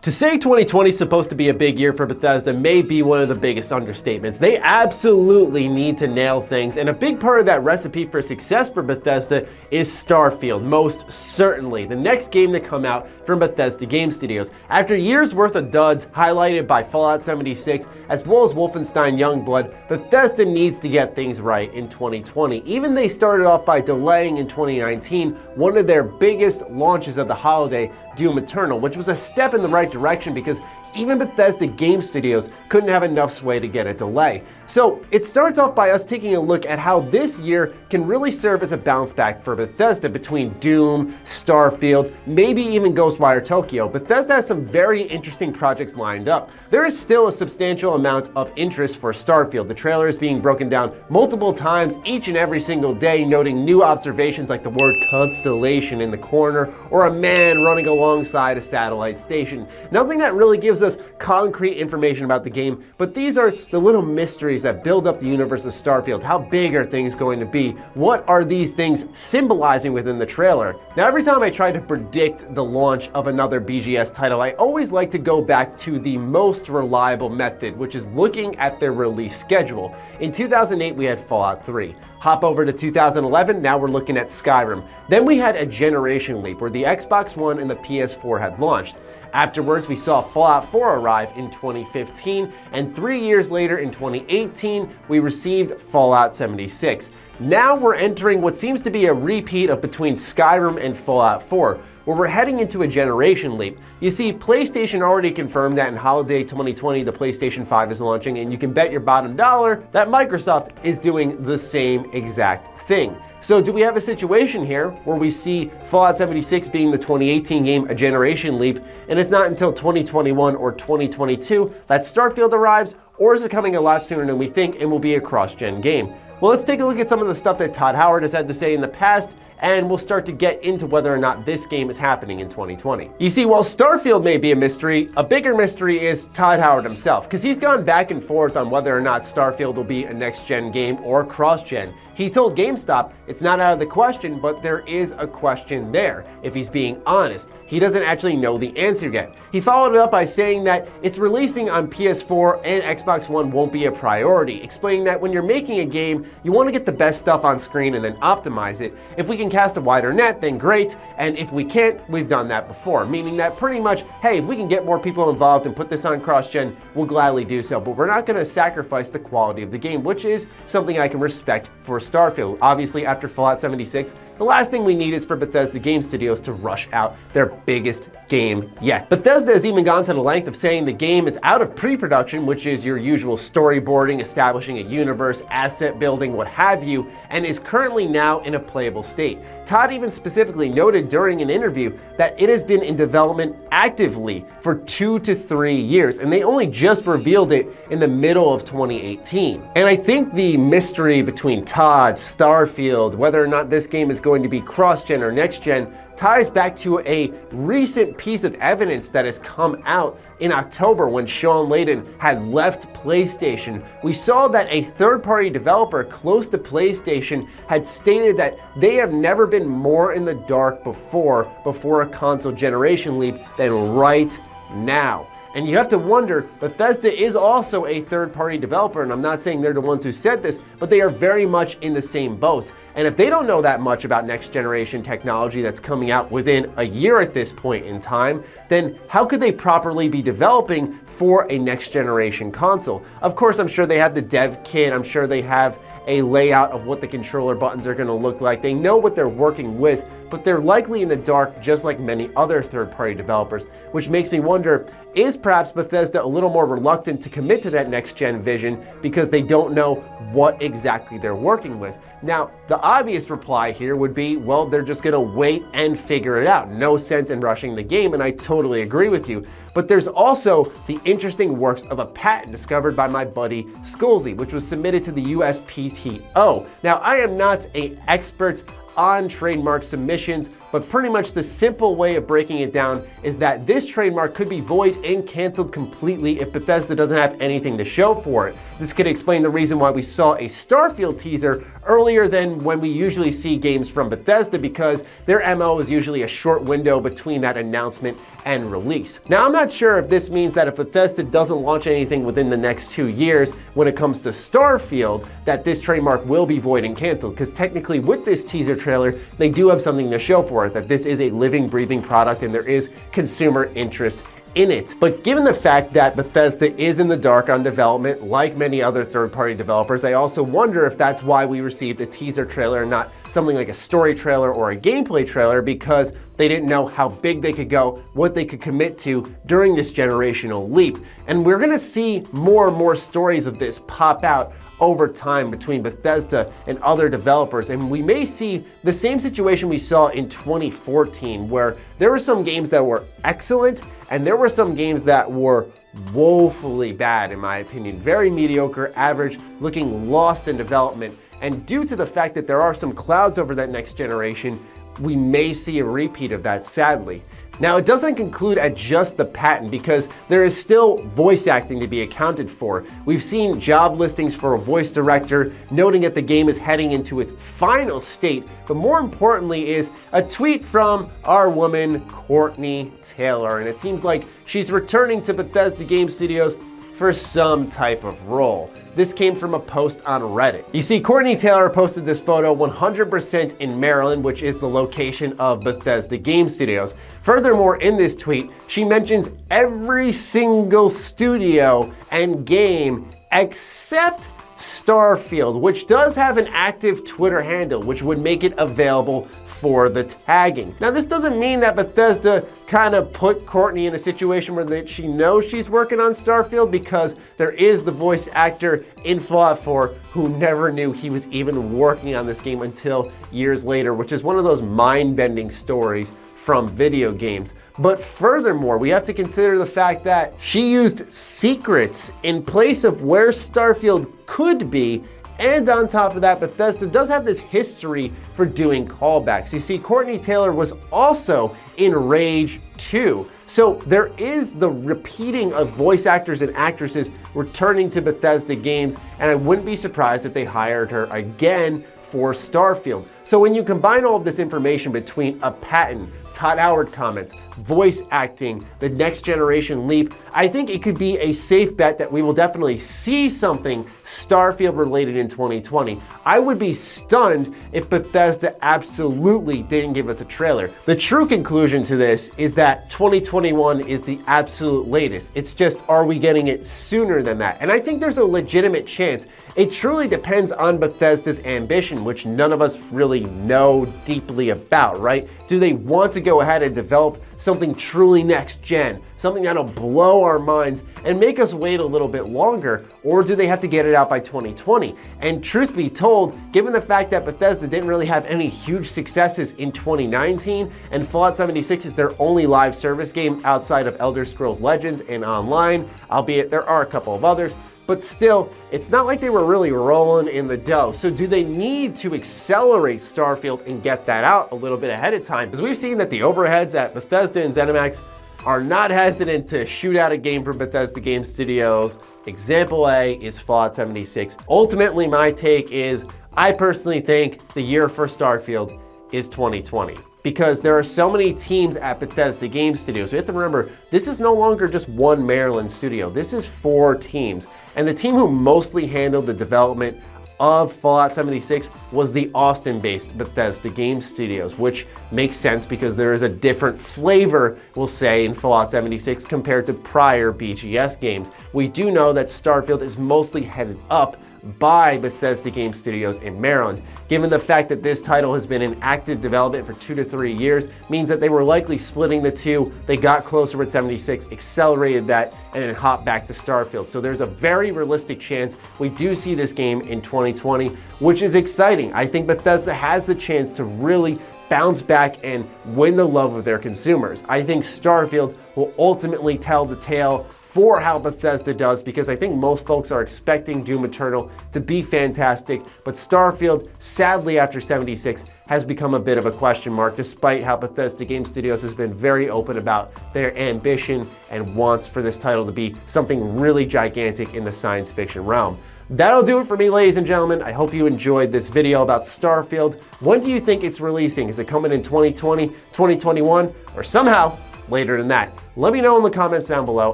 To say 2020 is supposed to be a big year for Bethesda may be one of the biggest understatements. They absolutely need to nail things, and a big part of that recipe for success for Bethesda is Starfield, most certainly, the next game to come out from Bethesda Game Studios. After years worth of duds highlighted by Fallout 76 as well as Wolfenstein Youngblood, Bethesda needs to get things right in 2020. Even they started off by delaying in 2019 one of their biggest launches of the holiday, DOOM Eternal, which was a step in the right direction because even Bethesda Game Studios couldn't have enough sway to get a delay. So it starts off by us taking a look at how this year can really serve as a bounce back for Bethesda between Doom, Starfield, maybe even Ghostwire Tokyo. Bethesda has some very interesting projects lined up. There is still a substantial amount of interest for Starfield. The trailer is being broken down multiple times each and every single day, noting new observations like the word constellation in the corner or a man running alongside a satellite station. Nothing that really gives us concrete information about the game, but these are the little mysteries that build up the universe of Starfield. How big are things going to be? What are these things symbolizing within the trailer? Now, every time I try to predict the launch of another BGS title, I always like to go back to the most reliable method, which is looking at their release schedule. In 2008, we had Fallout 3. Hop over to 2011, now we're looking at Skyrim. Then we had a generation leap where the Xbox One and the PS4 had launched. Afterwards, we saw Fallout 4 arrive in 2015, and 3 years later in 2018, we received Fallout 76. Now we're entering what seems to be a repeat of between Skyrim and Fallout 4, where we're heading into a generation leap. You see, PlayStation already confirmed that in holiday 2020, the PlayStation 5 is launching, and you can bet your bottom dollar that Microsoft is doing the same exact thing. So do we have a situation here where we see Fallout 76 being the 2018 game, a generation leap, and it's not until 2021 or 2022 that Starfield arrives, or is it coming a lot sooner than we think and will be a cross-gen game? Well, let's take a look at some of the stuff that Todd Howard has had to say in the past, and we'll start to get into whether or not this game is happening in 2020. You see, while Starfield may be a mystery, a bigger mystery is Todd Howard himself, because he's gone back and forth on whether or not Starfield will be a next-gen game or cross-gen. He told GameStop it's not out of the question, but there is a question there, if he's being honest. He doesn't actually know the answer yet. He followed it up by saying that it's releasing on PS4 and Xbox One won't be a priority, explaining that when you're making a game, you want to get the best stuff on screen and then optimize it. If we can cast a wider net, then great, and if we can't, we've done that before, meaning that pretty much, hey, if we can get more people involved and put this on cross-gen, we'll gladly do so, but we're not going to sacrifice the quality of the game, which is something I can respect for Starfield. Obviously, after Fallout 76, the last thing we need is for Bethesda Game Studios to rush out their biggest game yet. Bethesda has even gone to the length of saying the game is out of pre-production, which is your usual storyboarding, establishing a universe, asset building, what have you, and is currently now in a playable state. Todd even specifically noted during an interview that it has been in development actively for 2 to 3 years, and they only just revealed it in the middle of 2018. And I think the mystery between Todd, Starfield, whether or not this game is going to be cross-gen or next-gen, ties back to a recent piece of evidence that has come out in October when Sean Layden had left PlayStation. We saw that a third-party developer close to PlayStation had stated that they have never been more in the dark before a console generation leap than right now. And you have to wonder, Bethesda is also a third-party developer, and I'm not saying they're the ones who said this, but they are very much in the same boat. And if they don't know that much about next-generation technology that's coming out within a year at this point in time, then how could they properly be developing for a next-generation console? Of course, I'm sure they have the dev kit, I'm sure they have a layout of what the controller buttons are going to look like. They know what they're working with, but they're likely in the dark just like many other third-party developers, which makes me wonder, is perhaps Bethesda a little more reluctant to commit to that next-gen vision because they don't know what exactly they're working with? Now, the obvious reply here would be, well, they're just going to wait and figure it out. No sense in rushing the game, and I totally agree with you. But there's also the interesting works of a patent discovered by my buddy Skolzy, which was submitted to the USPTO. Now, I am not an expert on trademark submissions, but pretty much the simple way of breaking it down is that this trademark could be void and canceled completely if Bethesda doesn't have anything to show for it. This could explain the reason why we saw a Starfield teaser earlier than when we usually see games from Bethesda, because their MO is usually a short window between that announcement and release. Now, I'm not sure if this means that if Bethesda doesn't launch anything within the next 2 years when it comes to Starfield, that this trademark will be void and canceled, because technically with this teaser trailer, they do have something to show for it, that this is a living, breathing product and there is consumer interest in it. But given the fact that Bethesda is in the dark on development, like many other third-party developers, I also wonder if that's why we received a teaser trailer and not something like a story trailer or a gameplay trailer, because they didn't know how big they could go, what they could commit to during this generational leap. And we're gonna see more and more stories of this pop out over time between Bethesda and other developers. And we may see the same situation we saw in 2014, where there were some games that were excellent and there were some games that were woefully bad, in my opinion. Very mediocre, average, looking lost in development. And due to the fact that there are some clouds over that next generation, we may see a repeat of that, sadly. Now, it doesn't conclude at just the patent, because there is still voice acting to be accounted for. We've seen job listings for a voice director noting that the game is heading into its final state, but more importantly is a tweet from our woman, Courtney Taylor, and it seems like she's returning to Bethesda Game Studios for some type of role. This came from a post on Reddit. You see, Courtney Taylor posted this photo 100% in Maryland, which is the location of Bethesda Game Studios. Furthermore, in this tweet, she mentions every single studio and game except Starfield, which does have an active Twitter handle, which would make it available for the tagging. Now, this doesn't mean that Bethesda kind of put Courtney in a situation where she knows she's working on Starfield, because there is the voice actor in Fallout 4 who never knew he was even working on this game until years later, which is one of those mind-bending stories from video games. But furthermore, we have to consider the fact that she used secrets in place of where Starfield could be. And on top of that, Bethesda does have this history for doing callbacks. You see, Courtney Taylor was also in Rage 2. So there is the repeating of voice actors and actresses returning to Bethesda games, and I wouldn't be surprised if they hired her again for Starfield. So when you combine all of this information between a patent, Todd Howard comments, voice acting, the next generation leap, I think it could be a safe bet that we will definitely see something Starfield related in 2020. I would be stunned if Bethesda absolutely didn't give us a trailer. The true conclusion to this is that 2021 is the absolute latest. It's just, are we getting it sooner than that? And I think there's a legitimate chance. It truly depends on Bethesda's ambition, which none of us really know deeply about, right? Do they want to go ahead and develop something truly next gen, something that'll blow our minds and make us wait a little bit longer, or do they have to get it out by 2020? And truth be told, given the fact that Bethesda didn't really have any huge successes in 2019, and Fallout 76 is their only live service game outside of Elder Scrolls Legends and Online, albeit there are a couple of others, but still, it's not like they were really rolling in the dough. So do they need to accelerate Starfield and get that out a little bit ahead of time? Because we've seen that the overheads at Bethesda and ZeniMax are not hesitant to shoot out a game from Bethesda Game Studios. Example A is Fallout 76. Ultimately, my take is, I personally think the year for Starfield is 2020. Because there are so many teams at Bethesda Game Studios. We have to remember, this is no longer just one Maryland studio. This is 4 teams. And the team who mostly handled the development of Fallout 76 was the Austin-based Bethesda Game Studios, which makes sense because there is a different flavor, we'll say, in Fallout 76 compared to prior BGS games. We do know that Starfield is mostly headed up by Bethesda Game Studios in Maryland. Given the fact that this title has been in active development for 2 to 3 years, means that they were likely splitting the two. They got closer with 76, accelerated that, and then hopped back to Starfield. So there's a very realistic chance we do see this game in 2020, which is exciting. I think Bethesda has the chance to really bounce back and win the love of their consumers. I think Starfield will ultimately tell the tale for how Bethesda does, because I think most folks are expecting Doom Eternal to be fantastic, but Starfield, sadly after 76, has become a bit of a question mark, despite how Bethesda Game Studios has been very open about their ambition and wants for this title to be something really gigantic in the science fiction realm. That'll do it for me, ladies and gentlemen. I hope you enjoyed this video about Starfield. When do you think it's releasing? Is it coming in 2020, 2021, or somehow later than that? Let me know in the comments down below.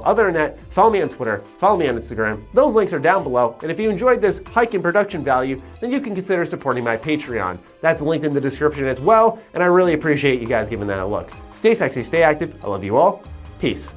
Other than that, follow me on Twitter, follow me on Instagram. Those links are down below. And if you enjoyed this hike in production value, then you can consider supporting my Patreon. That's linked in the description as well, and I really appreciate you guys giving that a look. Stay sexy, stay active. I love you all. Peace.